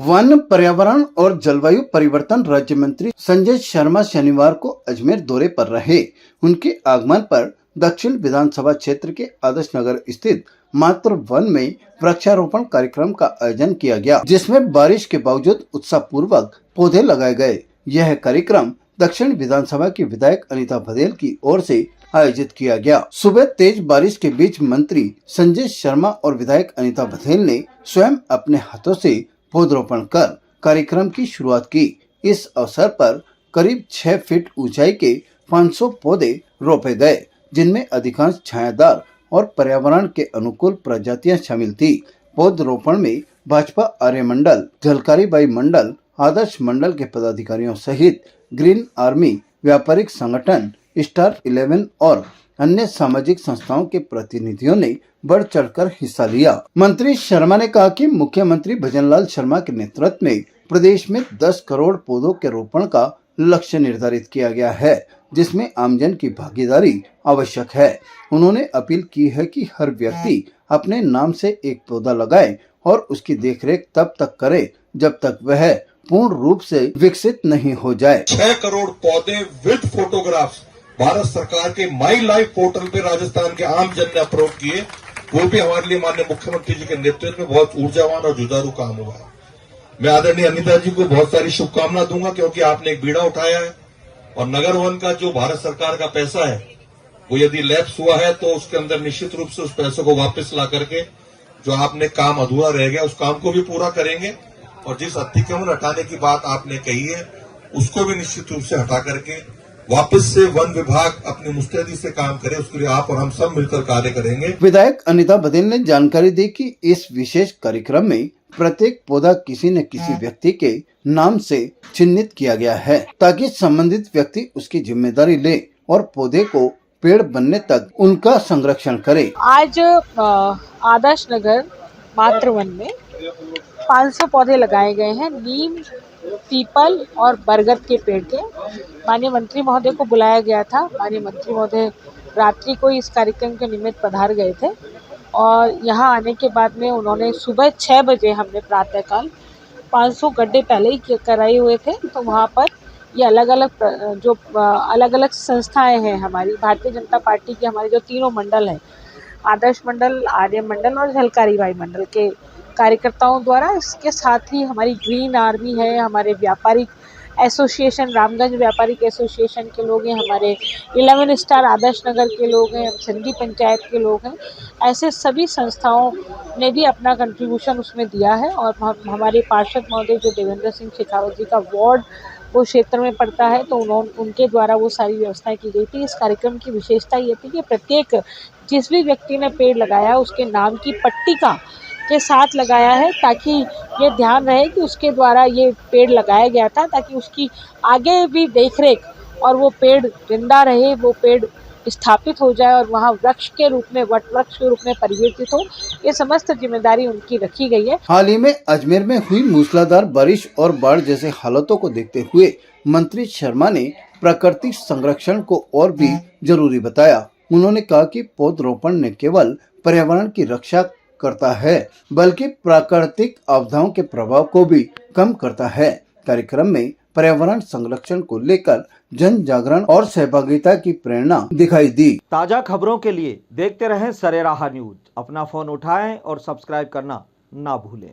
One, पर्यावरण और जलवायु परिवर्तन राज्य मंत्री संजय शर्मा शनिवार को अजमेर दौरे पर रहे। उनके आगमन पर दक्षिण विधानसभा क्षेत्र के आदर्श नगर स्थित मातृ वन में वृक्षारोपण कार्यक्रम का आयोजन किया गया, जिसमें बारिश के बावजूद उत्साह पूर्वक पौधे लगाए गए। यह कार्यक्रम दक्षिण विधानसभा की विधायक अनीता बघेल की ओर से आयोजित किया गया। सुबह तेज बारिश के बीच मंत्री संजय शर्मा और विधायक अनीता बघेल ने स्वयं अपने हाथों से पौधरोपण कर कार्यक्रम की शुरुआत की। इस अवसर पर करीब 6 फीट ऊंचाई के 500 पौधे रोपे गए, जिनमें अधिकांश छायादार और पर्यावरण के अनुकूल प्रजातियां शामिल थी। पौधरोपण में भाजपा आर्य मंडल, झलकारी बाई मंडल, आदर्श मंडल के पदाधिकारियों सहित ग्रीन आर्मी, व्यापारिक संगठन, स्टार 11 और अन्य सामाजिक संस्थाओं के प्रतिनिधियों ने बढ़ चढ़कर हिस्सा लिया। मंत्री शर्मा ने कहा कि मुख्यमंत्री भजनलाल शर्मा के नेतृत्व में प्रदेश में 10 करोड़ पौधों के रोपण का लक्ष्य निर्धारित किया गया है, जिसमें आमजन की भागीदारी आवश्यक है। उन्होंने अपील की है कि हर व्यक्ति अपने नाम से एक पौधा लगाए और उसकी देखरेख तब तक करे जब तक वह पूर्ण रूप से विकसित नहीं हो जाए। 6 करोड़ पौधे विद फोटोग्राफ्स भारत सरकार के माई लाइफ पोर्टल पे राजस्थान के आम जन ने अपलोड किए। वो भी हमारे लिए माननीय मुख्यमंत्री जी के नेतृत्व में बहुत ऊर्जावान और जुझारू काम हुआ है। मैं आदरणीय अनीता जी को बहुत सारी शुभकामना दूंगा, क्योंकि आपने एक बीड़ा उठाया है और नगर वन का जो भारत सरकार का पैसा है वो यदि लैप्स हुआ है तो उसके अंदर निश्चित रूप से उस पैसे को वापस ला करके जो आपने काम अधूरा रह गया उस काम को भी पूरा करेंगे, और जिस अतिक्रमण हटाने की बात आपने कही है उसको भी निश्चित रूप से हटा करके वापस से वन विभाग अपनी मुस्तैदी से काम करे। उसके लिए आप और हम सब मिलकर कार्य करेंगे। विधायक अनीता बघेल ने जानकारी दी कि इस विशेष कार्यक्रम में प्रत्येक पौधा किसी न किसी व्यक्ति के नाम से चिन्हित किया गया है, ताकि संबंधित व्यक्ति उसकी जिम्मेदारी ले और पौधे को पेड़ बनने तक उनका संरक्षण करे। आज आदर्श नगर मातृ वन में 500 पौधे लगाए गए हैं, नीम, पीपल और बरगद के पेड़ के। माननीय मंत्री महोदय को बुलाया गया था। माननीय मंत्री महोदय रात्रि को इस कार्यक्रम के निमित्त पधार गए थे और यहाँ आने के बाद में उन्होंने सुबह 6 बजे हमने प्रातःकाल 500 गड्ढे पहले ही कराए हुए थे। तो वहाँ पर ये अलग अलग संस्थाएं हैं हमारी भारतीय जनता पार्टी की, हमारे जो तीनों मंडल हैं, आदर्श मंडल, आर्य मंडल और झलकारी बाई मंडल के कार्यकर्ताओं द्वारा। इसके साथ ही हमारी ग्रीन आर्मी है, हमारे व्यापारिक एसोसिएशन, रामगंज व्यापारिक एसोसिएशन के लोग हैं, हमारे 11 स्टार आदर्श नगर के लोग हैं, सिंधी पंचायत के लोग हैं। ऐसे सभी संस्थाओं ने भी अपना कंट्रीब्यूशन उसमें दिया है। और हमारे पार्षद महोदय जो देवेंद्र सिंह शेखावत जी का वार्ड वो क्षेत्र में पड़ता है, तो उनके द्वारा वो सारी व्यवस्थाएं की गई थी। इस कार्यक्रम की विशेषता ये थी कि प्रत्येक जिस भी व्यक्ति ने पेड़ लगाया उसके नाम की पट्टिका के साथ लगाया है, ताकि ये ध्यान रहे कि उसके द्वारा ये पेड़ लगाया गया था, ताकि उसकी आगे भी देखरेख और वो पेड़ जिंदा रहे, वो पेड़ स्थापित हो जाए और वहाँ वृक्ष के रूप में, वट वृक्ष के रूप में परिवर्तित हो। ये समस्त जिम्मेदारी उनकी रखी गई है। हाल ही में अजमेर में हुई मूसलाधार बारिश और बाढ़ जैसे हालातों को देखते हुए मंत्री शर्मा ने प्राकृतिक संरक्षण को और भी जरूरी बताया। उन्होंने कहा कि पौधरोपण न केवल पर्यावरण की रक्षा करता है, बल्कि प्राकृतिक आपदाओं के प्रभाव को भी कम करता है। कार्यक्रम में पर्यावरण संरक्षण को लेकर जन जागरण और सहभागिता की प्रेरणा दिखाई दी। ताजा खबरों के लिए देखते रहें सरेराह न्यूज। अपना फोन उठाएं और सब्सक्राइब करना ना भूलें।